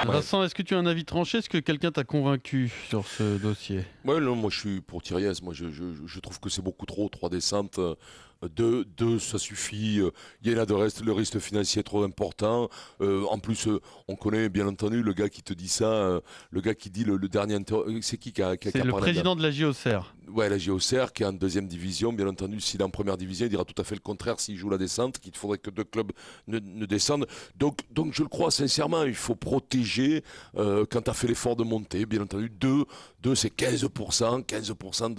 Vincent, est-ce que tu as un avis tranché? Est-ce que quelqu'un t'a convaincu sur ce dossier? Ouais, non, moi je suis pour Thiriez. Moi je trouve que c'est beaucoup trop, 3 descentes. Deux, ça suffit. Il y en a de reste, le risque financier est trop important. En plus, on connaît bien entendu le gars qui te dit ça, le gars qui dit le dernier. C'est qui a C'est le président de la JOCR. Ouais, la JOCR qui est en deuxième division. Bien entendu, s'il est en première division, il dira tout à fait le contraire s'il joue la descente, qu'il faudrait que 2 clubs ne descendent. Donc je le crois sincèrement, il faut protéger quand tu as fait l'effort de monter. Bien entendu, 2 c'est 15%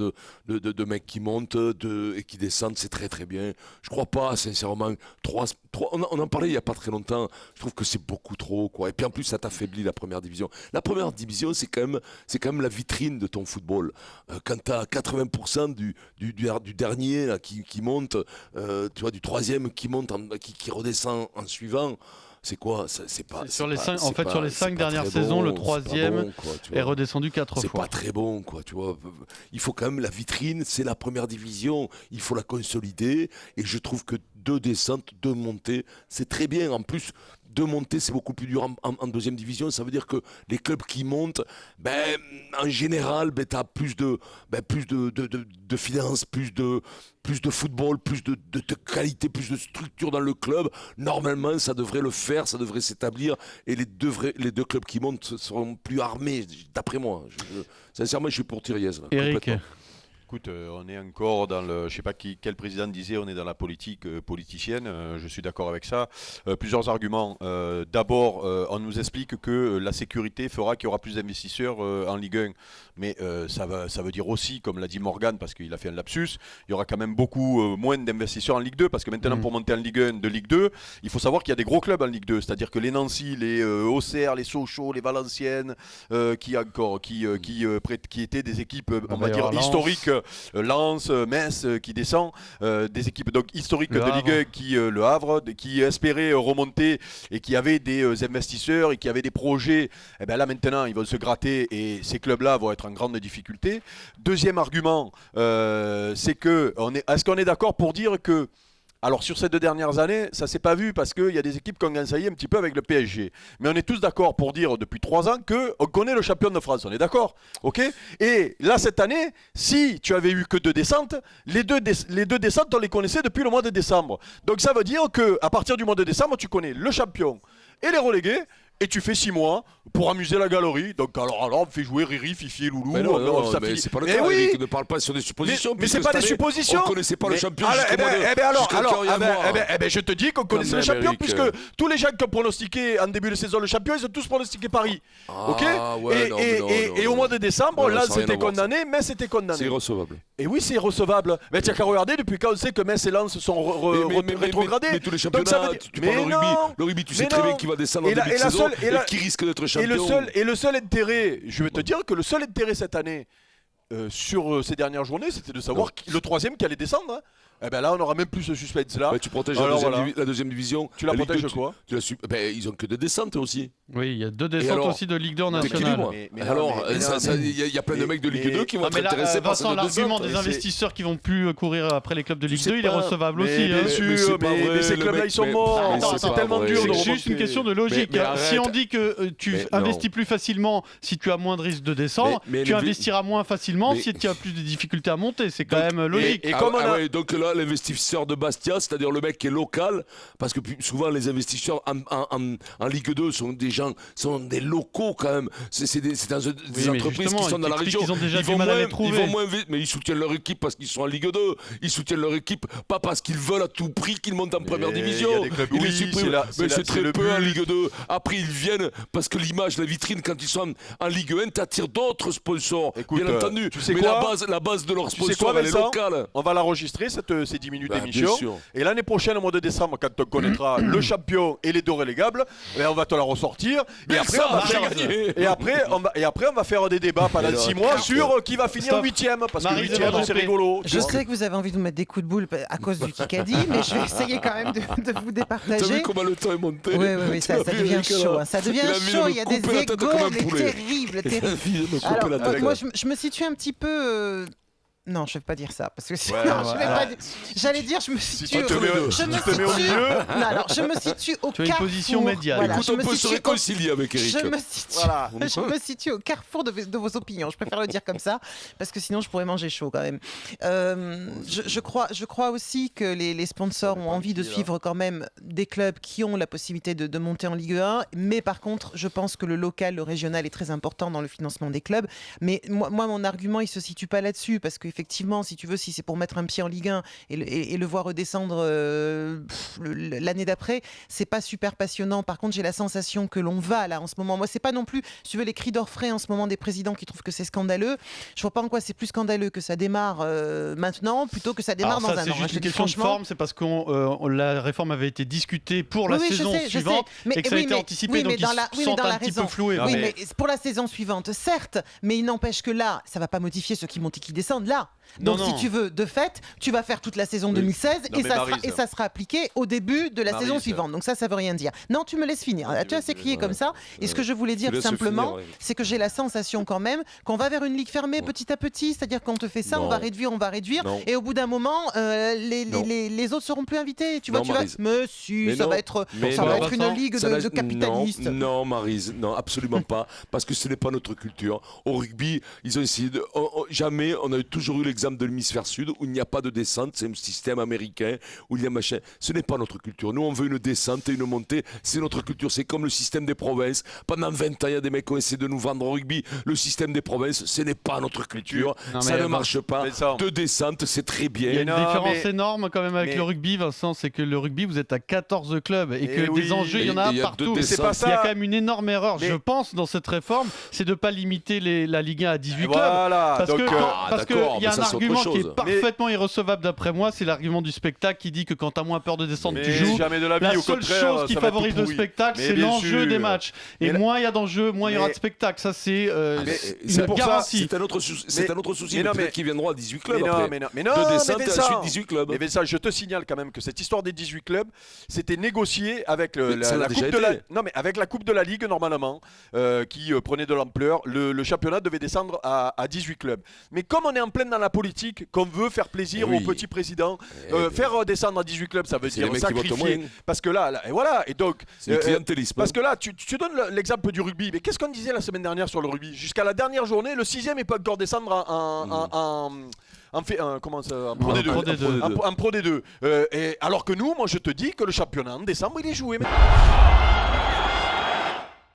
de mecs qui montent et qui descendent, c'est très très bien. Je crois pas, sincèrement. 3 on en parlait il n'y a pas très longtemps. Je trouve que c'est beaucoup trop, quoi. Et puis en plus, ça t'affaiblit la première division. La première division, c'est quand même la vitrine de ton football. Quand tu as 80% du dernier là, qui monte, tu vois, du troisième qui monte, qui redescend en suivant. C'est quoi? C'est pas. Sur les 5 dernières saisons, le troisième est redescendu 4 fois. C'est pas très bon, quoi. Tu vois, il faut quand même la vitrine. C'est la première division. Il faut la consolider. Et je trouve que 2 descentes, 2 montées, c'est très bien. En plus, 2 montées, c'est beaucoup plus dur en deuxième division. Ça veut dire que les clubs qui montent, en général, tu as plus de finances, plus de football, plus de qualité, plus de structure dans le club. Normalement, ça devrait le faire, ça devrait s'établir. Et les deux clubs qui montent seront plus armés, d'après moi. Sincèrement, je suis pour Thiriez. Eric. Écoute, on est encore dans le... Je sais pas quel président disait, on est dans la politique politicienne. Je suis d'accord avec ça. Plusieurs arguments. D'abord, on nous explique que la sécurité fera qu'il y aura plus d'investisseurs en Ligue 1. Mais ça veut dire aussi, comme l'a dit Morgan, parce qu'il a fait un lapsus, il y aura quand même beaucoup moins d'investisseurs en Ligue 2. Parce que maintenant, pour monter en Ligue 1 de Ligue 2, il faut savoir qu'il y a des gros clubs en Ligue 2. C'est-à-dire que les Nancy, les Auxerre, les Sochaux, les Valenciennes, qui étaient des équipes, on va dire, historiques. Lens, Metz qui descend, des équipes donc historiques de Ligue 1 le Havre, qui espéraient remonter et qui avaient des investisseurs et qui avaient des projets. Et bien là maintenant ils vont se gratter et ces clubs-là vont être en grande difficulté. Deuxième argument, c'est que est-ce qu'on est d'accord pour dire que alors sur ces 2 dernières années, ça s'est pas vu parce qu'il y a des équipes qui ont gagné un petit peu avec le PSG. Mais on est tous d'accord pour dire depuis 3 ans qu'on connaît le champion de France. On est d'accord, ok? Et là cette année, si tu avais eu que 2 descentes, les deux descentes on les connaissait depuis le mois de décembre. Donc ça veut dire qu'à partir du mois de décembre, tu connais le champion et les relégués. Et tu fais 6 mois pour amuser la galerie. Donc alors on fait jouer Riri, Fifi et Loulou. Mais non, mais c'est pas le cas. Oui. Eric, ne parle pas sur des suppositions. Mais c'est pas des suppositions. On connaissait pas le champion. Je te dis qu'on connaissait le champion puisque tous les gens qui ont pronostiqué en début de saison le champion, ils ont tous pronostiqué Paris. Ok. Et au mois de décembre, là c'était condamné, mais c'était condamné. C'est irrecevable. Et oui, c'est irrecevable. Mais tu as qu'à regarder depuis quand on sait que Metz et Lens sont rétrogradés. Mais tous les championnats, tu parles le rugby, tu sais très bien qui va descendre en début de saison. Et qui risque d'être champion. Et le seul intérêt, je vais te dire que le seul intérêt cette année sur ces dernières journées, c'était de savoir le troisième qui allait descendre. Hein. Eh ben là, on n'aura même plus ce suspense-là. Tu protèges la deuxième division. Tu la protèges quoi? Ils ont que 2 descentes aussi. Oui, il y a 2 descentes aussi de Ligue 2 nationale. Il y a plein de mecs de Ligue 2 qui vont être intéressés par Vincent, l'argument des investisseurs qui vont plus courir après les clubs de Ligue 2, il est recevable aussi. Bien sûr, mais ces clubs-là, ils sont morts. C'est tellement dur de remonter. C'est juste une question de logique. Si on dit que tu investis plus facilement si tu as moins de risques de descendre, tu investiras moins facilement si tu as plus de difficultés à monter. C'est quand même logique. Donc là, l'investisseur de Bastia, c'est-à-dire le mec qui est local, parce que souvent les investisseurs en Ligue 2 sont des locaux quand même. C'est des entreprises qui sont dans la région. Ils ont déjà du mal à les trouver. Ils vont moins vite, mais ils soutiennent leur équipe parce qu'ils sont en Ligue 2. Ils soutiennent leur équipe pas parce qu'ils veulent à tout prix qu'ils montent en première division. Ils les suppriment. Mais c'est très peu en Ligue 2. Après, ils viennent parce que l'image, la vitrine, quand ils sont en Ligue 1, t'attires d'autres sponsors. Bien entendu. Mais la base de leur sponsor, elle est locale. On va l'enregistrer ces 10 minutes d'émission. Et l'année prochaine, au mois de décembre, quand on connaîtra le champion et les 2 relégables, on va te la ressortir. Et après, on va faire des débats pendant 6 mois sur qui va finir 8ème. Parce que 8ème, c'est rigolo. Je sais que vous avez envie de vous mettre des coups de boule à cause du Kikadi, mais je vais essayer quand même de vous départager. T'as vu comment le temps est monté? Oui, ça devient chaud. Ça devient chaud, il y a des égos terribles. Alors, moi, je me situe un petit peu Non, je ne vais pas dire ça. Parce que sinon, je vais pas dire. J'allais dire, je me situe. Si tu te mets au milieu. Non, alors, je me situe au tu as carrefour. une position médiane. Voilà, Écoute, on peut se réconcilier avec Eric. Je me situe au carrefour de vos opinions. Je préfère le dire comme ça, parce que sinon, je pourrais manger chaud quand même. Je crois aussi que les sponsors ont envie de suivre quand même des clubs qui ont la possibilité de monter en Ligue 1. Mais par contre, je pense que le local, le régional est très important dans le financement des clubs. Mais moi mon argument, il ne se situe pas là-dessus, parce qu'effectivement, si tu veux, si c'est pour mettre un pied en Ligue 1 et le voir redescendre l'année d'après, c'est pas super passionnant. Par contre, j'ai la sensation que l'on va là en ce moment. Moi, c'est pas non plus, si tu veux, les cris d'orfraie en ce moment des présidents qui trouvent que c'est scandaleux. Je vois pas en quoi c'est plus scandaleux que ça démarre maintenant plutôt que ça démarre dans un an. C'est juste une question de forme, c'est parce que la réforme avait été discutée pour la saison suivante et que ça a été anticipé, donc ils se sentent un petit peu floués. Oui, mais pour la saison suivante, certes, mais il n'empêche que là, ça va pas modifier ceux qui montent et qui descendent là. Donc si tu veux, de fait, tu vas faire toute la saison 2016 et ça sera appliqué au début de la saison suivante. Donc ça veut rien dire. Non, tu me laisses finir. Tu as assez crié comme ça. Et ce que je voulais dire simplement, c'est que j'ai la sensation quand même qu'on va vers une ligue fermée petit à petit. C'est-à-dire qu'on te fait ça, on va réduire. Et au bout d'un moment, les autres seront plus invités. Tu vois, monsieur, ça va être une ligue de capitalistes. Non, Maryse, non, absolument pas. Parce que ce n'est pas notre culture. Au rugby, ils ont essayé de... Jamais, on a toujours eu l'exemple de l'hémisphère sud où il n'y a pas de descente, c'est un système américain où il y a machin. Ce n'est pas notre culture. Nous, on veut une descente et une montée. C'est notre culture. C'est comme le système des provinces. Pendant 20 ans, il y a des mecs qui ont essayé de nous vendre au rugby. Le système des provinces, ce n'est pas notre culture. Ça ne marche pas. De descente, c'est très bien. Il y a une différence énorme quand même avec le rugby, Vincent, c'est que le rugby, vous êtes à 14 clubs et que des enjeux, il y en a partout. Mais c'est pas ça. Il y a quand même une énorme erreur, je pense, dans cette réforme, c'est de ne pas limiter la Ligue 1 à 18 clubs. Parce qu'il y a un argument qui est parfaitement irrecevable d'après moi, c'est l'argument du spectacle qui dit que quand tu as moins peur de descendre, tu joues. Jamais de la vie, la seule chose qui favorise le spectacle, c'est l'enjeu des matchs. Et moins il y a d'enjeux, moins il y aura de spectacle. Ça, c'est une garantie. C'est un autre souci. Peut-être qu'ils viendront à 18 clubs après. Mais non, de descente et ensuite 18 clubs. Mais ça, je te signale quand même que cette histoire des 18 clubs, c'était négocié avec la coupe de la... Non, mais avec la Coupe de la Ligue, normalement, qui prenait de l'ampleur. Le championnat devait descendre à 18 clubs. Mais comme on est en pleine dans la politique, qu'on veut faire plaisir aux petits présidents, faire descendre à 18 clubs, ça veut dire sacrifier. Parce que là, et voilà. Et donc, c'est le clientélisme. Parce que là, tu donnes l'exemple du rugby. Mais qu'est-ce qu'on disait la semaine dernière sur le rugby? Jusqu'à la dernière journée, le 6e n'est pas encore descendre en Pro D2. En Pro D2. Et alors que nous, moi je te dis que le championnat en décembre, il est joué.